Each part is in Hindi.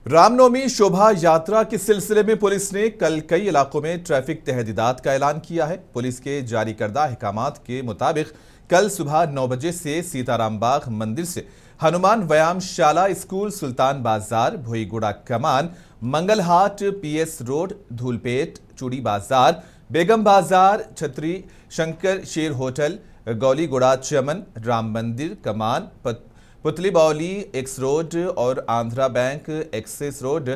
रामनवमी शोभा यात्रा के सिलसिले में पुलिस ने कल कई इलाकों में ट्रैफिक तहदीदात का ऐलान किया है। पुलिस के जारी करदा अहकामात के मुताबिक कल सुबह 9 बजे से सीताराम बाग मंदिर से हनुमान व्यायाम शाला स्कूल, सुल्तान बाजार, भोईगुड़ा कमान, मंगलहाट, पीएस रोड, धूलपेट, चूड़ी बाजार, बेगम बाजार, छतरी शंकर शेर होटल, गौलीगुड़ा चमन, राम मंदिर कमान, पुतली बावली एक्स रोड और Andhra Bank access road,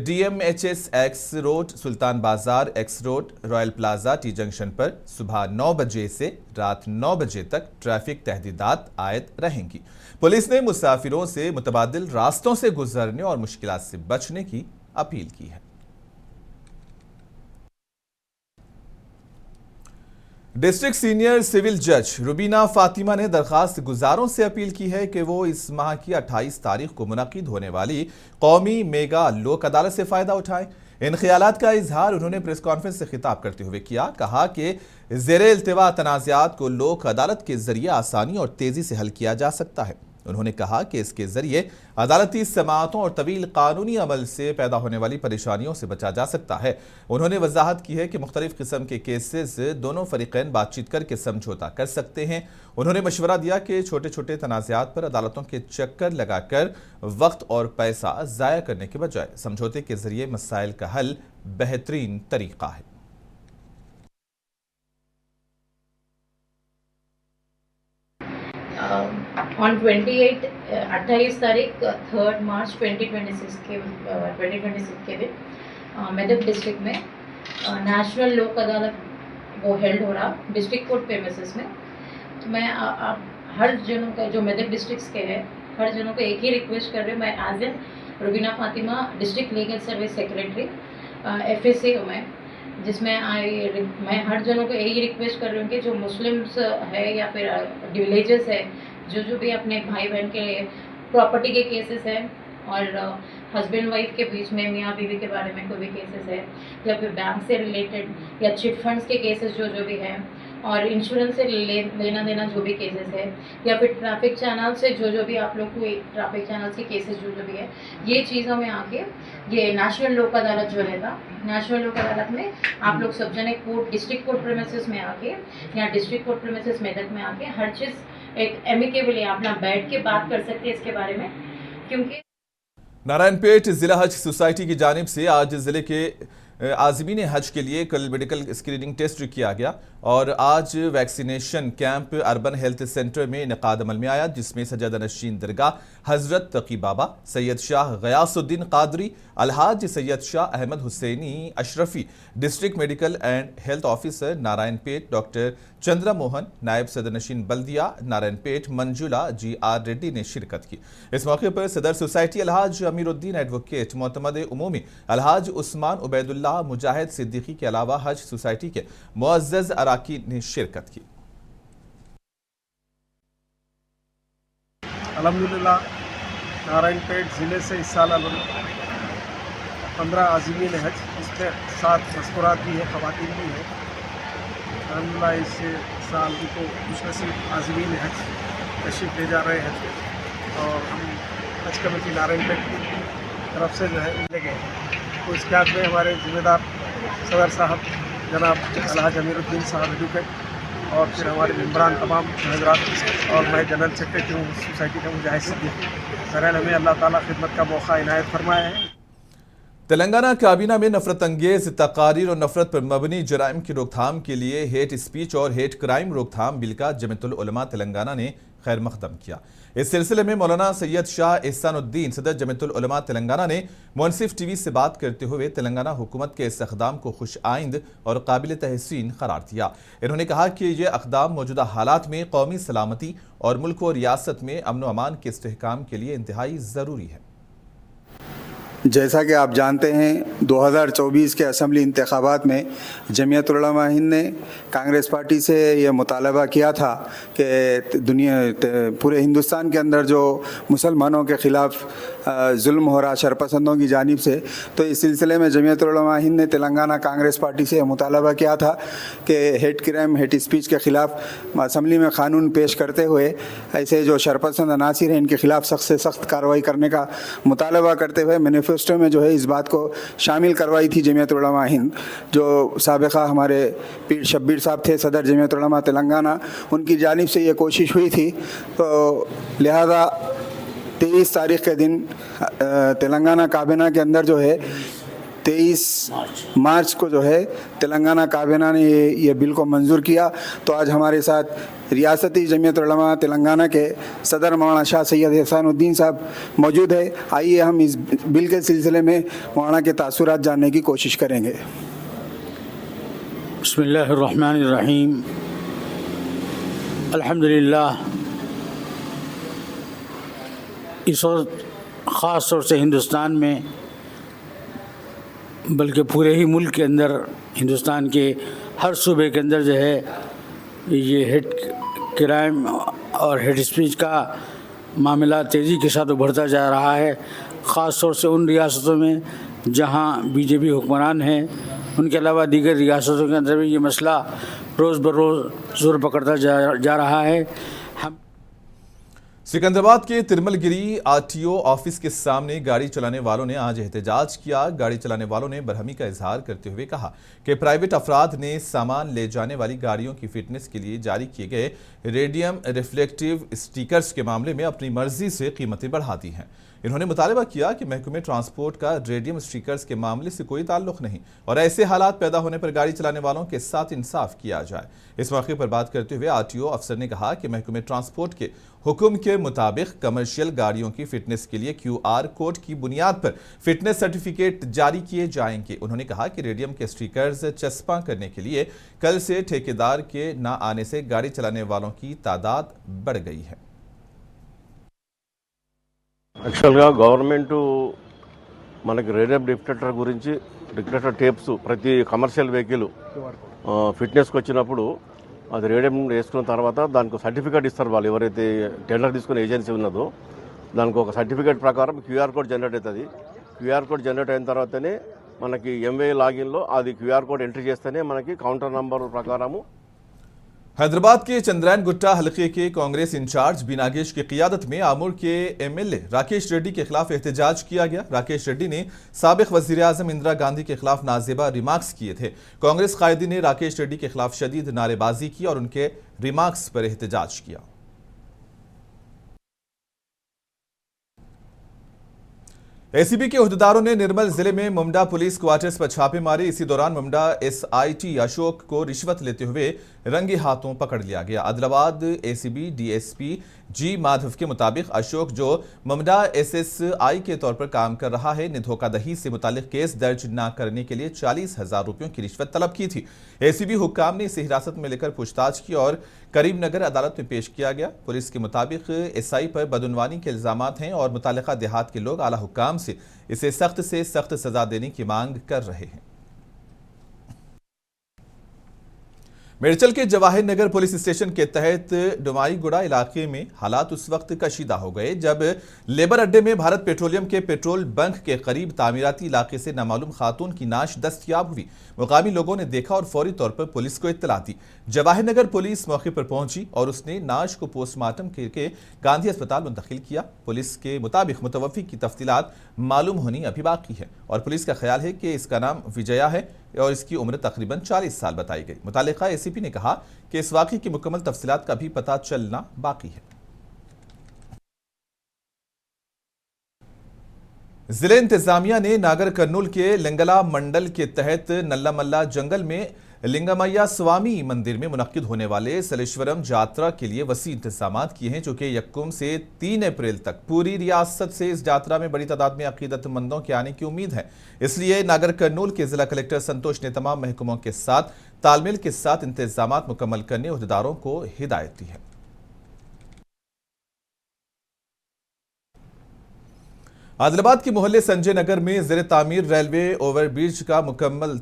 DMHS X road, Sultan Bazar X road, Royal Plaza T junction पर सुबह 9 बजे से रात 9 बजे तक ट्रैफिक तहदीदात आयद रहेंगी। पुलिस ने मुसाफिरों से मुतबादिल रास्तों से गुजरने और मुश्किलात से बचने की अपील की है। डिस्ट्रिक्ट सीनियर सिविल जज रुबीना फातिमा ने दरखास्त गुजारों से अपील की है कि वो इस माह की 28 तारीख को मुनक़िद होने वाली कौमी मेगा लोक अदालत से फ़ायदा उठाएं। इन ख्यालात का इजहार उन्होंने प्रेस कॉन्फ्रेंस से खिताब करते हुए किया। कहा कि ज़ेरे इल्तिवा तनाज़ात को लोक अदालत के जरिए आसानी और तेज़ी से हल किया जा सकता है। उन्होंने कहा कि इसके जरिए अदालती समाअतों और तवील कानूनी अमल से पैदा होने वाली परेशानियों से बचा जा सकता है। उन्होंने वजाहत की है कि मुख्तलिफ किस्म के केसेस दोनों फरीकैन बातचीत करके समझौता कर सकते हैं। उन्होंने मशवरा दिया कि छोटे छोटे तनाज़ात पर अदालतों के चक्कर लगाकर वक्त और पैसा ज़ाया करने के बजाय समझौते के जरिए मसाइल का हल बेहतरीन तरीका है। ऑन 28 तारीख 3 मार्च 2026 के दिन मेदक डिस्ट्रिक्ट में नेशनल लोक अदालत वो हेल्ड हो रहा डिस्ट्रिक्ट कोर्ट प्रेमिसेस में। तो मैं आप हर जनों का जो मेदक डिस्ट्रिक्ट्स के हैं हर जनों को एक ही रिक्वेस्ट कर रही हूँ। मैं as an Rubina Fatima district legal service secretary FSA हूँ मैं, जिसमें मैं हर जनों को यही रिक्वेस्ट कर रही हूँ कि जो मुस्लिम्स है या फिर विलेजेस है जो भी अपने भाई बहन के प्रॉपर्टी के केसेस हैं और हस्बैंड वाइफ के बीच में मियाँ बीवी के बारे में कोई भी केसेस है या फिर बैंक से रिलेटेड या चिट फंड्स के केसेस जो भी हैं और इंश्योरेंस से लेना देना जो भी केसेस है या फिर ट्रैफिक चैनल से जो भी आप लोग को ट्रैफिक चैनल के केसेस जो भी है ये चीज़ों में आके ये नेशनल लोक अदालत जो रहता नेशनल लोक अदालत में आप लोग सब जने कोर्ट डिस्ट्रिक्ट कोर्ट प्रेमिसेस में आके या डिस्ट्रिक्ट कोर्ट प्रेमिसेस मेदक में आके हर चीज़ एक एमिकेबली आप ना बैठ के बात कर सकते हैं इसके बारे में। क्योंकि नारायणपेट जिला हज सोसाइटी की जानिब से आज जिले के आज़मीन हज के लिए कल मेडिकल स्क्रीनिंग टेस्ट किया गया और आज vaccination camp urban health centre में इनेकाद अमल में आया, जिसमें सज्जादा नशीन दरगाह Hazrat Taqi Baba, Syed Shah Ghiyasuddin Qadri, Alhaj Syed Shah Ahmed Hussaini Ashrafi, district medical and health officer Narayanpet doctor Chandra Mohan, नायब सदर नशीन बल्दिया नारायणपेट मंजुला GR रेड्डी ने शिरकत की। इस मौके पर सदर सोसाइटी अलहाज अमीरुद्दीन एडवोकेट मोतमद उमूमी अलहाज उस्मान उबैदुल्लाह मुजाहिद सिद्दीकी के अलावा हज सोसाइटी के मुअज़्ज़ज़ अराकीन ने शिरकत की। अल्हम्दुलिल्लाह नारायणपेट ज़िले से इस साल 15 आज़मीन हज, इसमें 7 मज़कूरात भी है, ख़वातीन भी है। अल्हम्दुलिल्लाह इस साल को खुशनसीब आज़मीन हज तशरीफ़ ले जा रहे हैं और हम हज कमेटी नारायणपेट की तरफ से जो है ले गए। तो इस कैंप में हमारे ज़िम्मेदार सदर साहब जनाब अलहाज अमीरुद्दीन साहब एडवोकेट और फिर हमारे मेम्बरान तमाम हजरात और मैं जनरल सेक्रेटरी हूँ सोसाइटी का मुजाहिद सिद्दीकी। सराय हमें अल्लाह ताला खिदमत का मौका इनायत फरमाया है। तेलंगाना काबीना में नफरत अंगेज तकारीर और नफरत पर मबनी जराइम की रोकथाम के लिए हेट स्पीच और हेट क्राइम रोकथाम बिल का जमीयतुल उलमा तेलंगाना ने खैर मकदम किया। इस सिलसिले में मौलाना सैयद शाह एहसानुद्दीन सदर जमीयतुल उलमा तेलंगाना ने मुनसिफ TV से बात करते हुए तेलंगाना हुकूमत के इस इक़दाम को खुश आइंद और काबिल तहसीन करार दिया। इन्होंने कहा कि यह इक़दाम मौजूदा हालात में कौमी सलामती और मुल्क और रियासत में अमन व अमान के इस्तेहकाम के लिए इंतहाई ज़रूरी है। जैसा कि आप जानते हैं 2024 के असम्बली इंतखाबात में जमीयतुल उलमा हिंद ने कांग्रेस पार्टी से यह मुतालबा किया था कि पूरे हिंदुस्तान के अंदर जो मुसलमानों के ख़िलाफ़ जुल्म हो रहा शरपसंदों की जानिब से। तो इस सिलसिले में जमीयत उलमा हिंद ने तेलंगाना कांग्रेस पार्टी से मुतालबा किया था कि हेट क्राइम हेट स्पीच के ख़िलाफ़ असम्बली में क़ानून पेश करते हुए ऐसे जो शरपसंद अनासिर हैं इनके ख़िलाफ़ सख्त से सख्त कार्रवाई करने का मुतालबा करते हुए मैनिफेस्टो में जो है इस बात को शामिल करवाई थी जमीयत उलमा हिंद। जो साबिक़ा हमारे पीर शब्बीर साहब थे सदर जमीयत उलमा तेलंगाना, उनकी जानिब से ये कोशिश हुई थी। तो लिहाजा 23 तारीख़ के दिन तेलंगाना काबीना के अंदर जो है 23 मार्च को जो है तेलंगाना काबीना ने ये बिल को मंजूर किया। तो आज हमारे साथ रियासती जमीयत उलमा तेलंगाना के सदर मौलाना शाह सैयद एहसानुद्दीन साहब मौजूद है। आइए हम इस बिल के सिलसिले में मौलाना के तासुरात जानने की कोशिश करेंगे। बिस्मिल्लाहिर्रहमानिर्रहीम, अल्हम्दुलिल्लाह। इस वक्त ख़ास तौर से हिंदुस्तान में बल्कि पूरे ही मुल्क के अंदर, हिंदुस्तान के हर सूबे के अंदर जो है ये हेट क्राइम और हेट स्पीच का मामला तेज़ी के साथ उभरता जा रहा है। ख़ास तौर से उन रियासतों में जहां बीजेपी हुक्मरान हैं, उनके अलावा दीगर रियासतों के अंदर भी ये मसला रोज़ बरोज़ ज़ोर पकड़ता जा रहा है। हम सिकंदराबाद के तिरमलगिरी आरटीओ ऑफिस के सामने गाड़ी चलाने वालों ने आज एहतजाज किया। गाड़ी चलाने वालों ने बरहमी का इजहार करते हुए कहा कि प्राइवेट अफराद ने सामान ले जाने वाली गाड़ियों की फिटनेस के लिए जारी किए गए रेडियम रिफ्लेक्टिव स्टिकर्स के मामले में अपनी मर्जी से कीमतें बढ़ा दी हैं। इन्होंने मुतालबा किया कि महकमे ट्रांसपोर्ट का रेडियम स्टिकर्स के मामले से कोई ताल्लुक नहीं और ऐसे हालात पैदा होने पर गाड़ी चलाने वालों के साथ इंसाफ किया जाए। इस मौके पर बात करते हुए आरटीओ अफसर ने कहा कि महकमे ट्रांसपोर्ट के हुक्म के मुताबिक कमर्शियल गाड़ियों की फिटनेस के लिए क्यूआर कोड की बुनियाद पर फिटनेस सर्टिफिकेट जारी किए जाएंगे। उन्होंने कहा कि रेडियम के स्टिकर्स चस्पा करने के लिए कल से ठेकेदार के न आने से गाड़ी चलाने वालों की तादाद बढ़ गई है। యాక్చువల్గా గవర్నమెంట్ మనకి రేడియం డిటెక్టర్ గురించి డిటెక్టర్ టేప్స్ ప్రతి కమర్షియల్ వెహికల్ ఫిట్నెస్కి వచ్చినప్పుడు అది రేడియం వేసుకున్న తర్వాత దానికి సర్టిఫికేట్ ఇస్తారు. వాళ్ళు ఎవరైతే టెండర్ తీసుకునే ఏజెన్సీ ఉన్నదో దానికి ఒక సర్టిఫికేట్ ప్రకారం క్యూఆర్ కోడ్ జనరేట్ అవుతుంది. క్యూఆర్ కోడ్ జనరేట్ అయిన తర్వాతనే మనకి ఎంవే లాగిన్లో అది క్యూఆర్ కోడ్ ఎంట్రీ చేస్తేనే మనకి కౌంటర్ నంబర్ ప్రకారము। हैदराबाद के चंद्रायन गुट्टा हलके के कांग्रेस इंचार्ज बी नागेश की क़ियादत में आमूर के एमएलए राकेश रेड्डी के खिलाफ एहतजाज किया गया। राकेश रेड्डी ने साबिक वज़ीर आज़म इंदिरा गांधी के खिलाफ नाजेबा रिमार्क्स किए थे। कांग्रेस कायदी ने राकेश रेड्डी के खिलाफ शदीद नारेबाजी की और उनके रिमार्क्स पर एहतजाज किया। एसीबी के उहदेदारों ने निर्मल जिले में मुमडा पुलिस क्वार्टर्स पर छापे मारे। इसी दौरान मुमडा एसआईटी अशोक को रिश्वत लेते हुए रंगे हाथों पकड़ लिया गया। आदिलाबाद एसीबी डीएसपी जी माधव के मुताबिक अशोक, जो मुमडा एसएसआई के तौर पर काम कर रहा है, ने धोखाधड़ी से मुतालिक केस दर्ज न करने के लिए 40,000 रुपयों की रिश्वत तलब की थी। एसीबी हुक्काम ने इसे हिरासत में लेकर पूछताछ की और करीमनगर अदालत में पेश किया गया। पुलिस के मुताबिक एसआई पर बदउनवानी के इल्जामात हैं और मुतालिका देहात के लोग आला हुक्काम से इसे सख्त से सख्त सजा देने की मांग कर रहे हैं। मिर्चल के जवाहिर नगर पुलिस स्टेशन के तहत डुमाईगुड़ा इलाके में हालात उस वक्त कशीदा हो गए जब लेबर अड्डे में भारत पेट्रोलियम के पेट्रोल बंक के करीब तामीराती इलाके से नामालूम खातून की नाश दस्तयाब हुई। मुकामी लोगों ने देखा और फौरी तौर पर पुलिस को इत्तला दी। जवाहिर नगर पुलिस मौके पर पहुंची और उसने नाश को पोस्टमार्टम करके गांधी अस्पताल मुंतकिल किया। पुलिस के मुताबिक मुतवफ़ी की तफसीलात मालूम होनी अभी बाकी है और पुलिस का ख्याल है कि इसका नाम विजया है और इसकी उम्र तकरीबन 40 साल बताई गई। मुतालिका एसीपी ने कहा कि इस वाक़े की मुकम्मल तफसीलात का भी पता चलना बाकी है। जिले इंतजामिया ने नागर कर्नूल के लिंगला मंडल के तहत नल्लामल्ला जंगल में लिंगमैया स्वामी मंदिर में मुनक्किद होने वाले सलेश्वरम यात्रा के लिए वसी इंतजाम किए हैं, जो कि 1 से 3 अप्रैल तक पूरी रियासत से इस यात्रा में बड़ी तादाद में अकीदतमंदों के आने की उम्मीद है। इसलिए नागर कर्नूल के जिला कलेक्टर संतोष ने तमाम महकमों के साथ तालमेल के साथ इंतजाम मुकम्मल करने उहदेदारों को हिदायत दी है। आदिलाबाद के मोहल्ले संजय नगर में ज़ेरे तामीर रेलवे ओवरब्रिज का मामला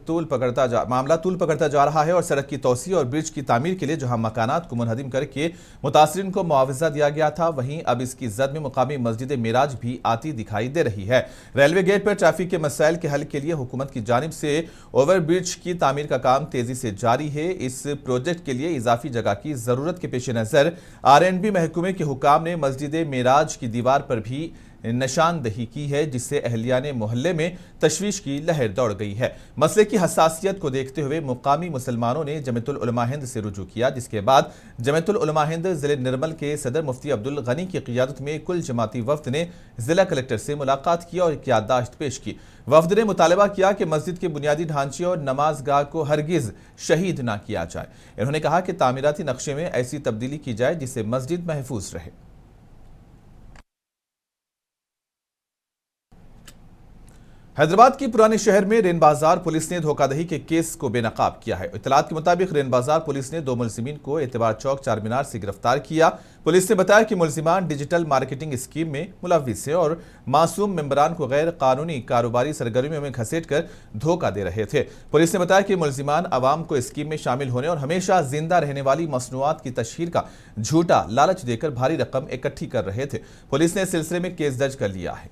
तूल पकड़ता जा रहा है और सड़क की तोसी और ब्रिज की तामीर के लिए जहां मकानात को मुनहदिम करके मुतासरीन को मुआवजा दिया गया था, वहीं अब इसकी जद में मुकामी मस्जिद मेराज भी आती दिखाई दे रही है। रेलवे गेट पर ट्रैफिक के मसाइल के हल के लिए हुकूमत की जानिब से ओवरब्रिज की तामीर का काम तेजी से जारी है। इस प्रोजेक्ट के लिए इजाफी जगह की जरूरत के पेश नजर R&B महकमे के हुकाम ने मस्जिद मेराज की दीवार पर भी निशानदही की है, जिससे अहलियाने मोहल्ले में तशवीश की लहर दौड़ गई है। मसले की हसासियत को देखते हुए मुकामी मुसलमानों ने जमीयतुल उलमा हिंद से रुजू किया, जिसके बाद जमीयतुल उलमा हिंद जिले निर्मल के सदर मुफ्ती अब्दुल गनी की क़ियादत में कुल जमाती वफ्द ने जिला कलेक्टर से मुलाकात की और एक याददाश्त पेश की। वफ्द ने मुतालबा किया कि मस्जिद के बुनियादी ढांचे और नमाजगाह को हरगिज शहीद न किया जाए। इन्होंने कहा कि तामीराती नक्शे में ऐसी तब्दीली की जाए जिससे मस्जिद महफूज रहे। हैदराबाद की पुराने शहर में रेन बाजार पुलिस ने धोखाधड़ी के केस को बेनकाब किया है। इत्तलात के मुताबिक रेन बाजार पुलिस ने 2 मुलजिमीन को एतबार चौक चारमीनार से गिरफ्तार किया। पुलिस ने बताया कि मुलजिमान डिजिटल मार्केटिंग स्कीम में मुलव्विस है और मासूम मेंबरान को गैर कानूनी कारोबारी सरगर्मियों में घसीटकर धोखा दे रहे थे। पुलिस ने बताया कि मुलजिमान अवाम को स्कीम में शामिल होने और हमेशा जिंदा रहने वाली मसनूआत की तशहीर का झूठा लालच देकर भारी रकम इकट्ठी कर रहे थे। पुलिस ने इस सिलसिले में केस दर्ज कर लिया है।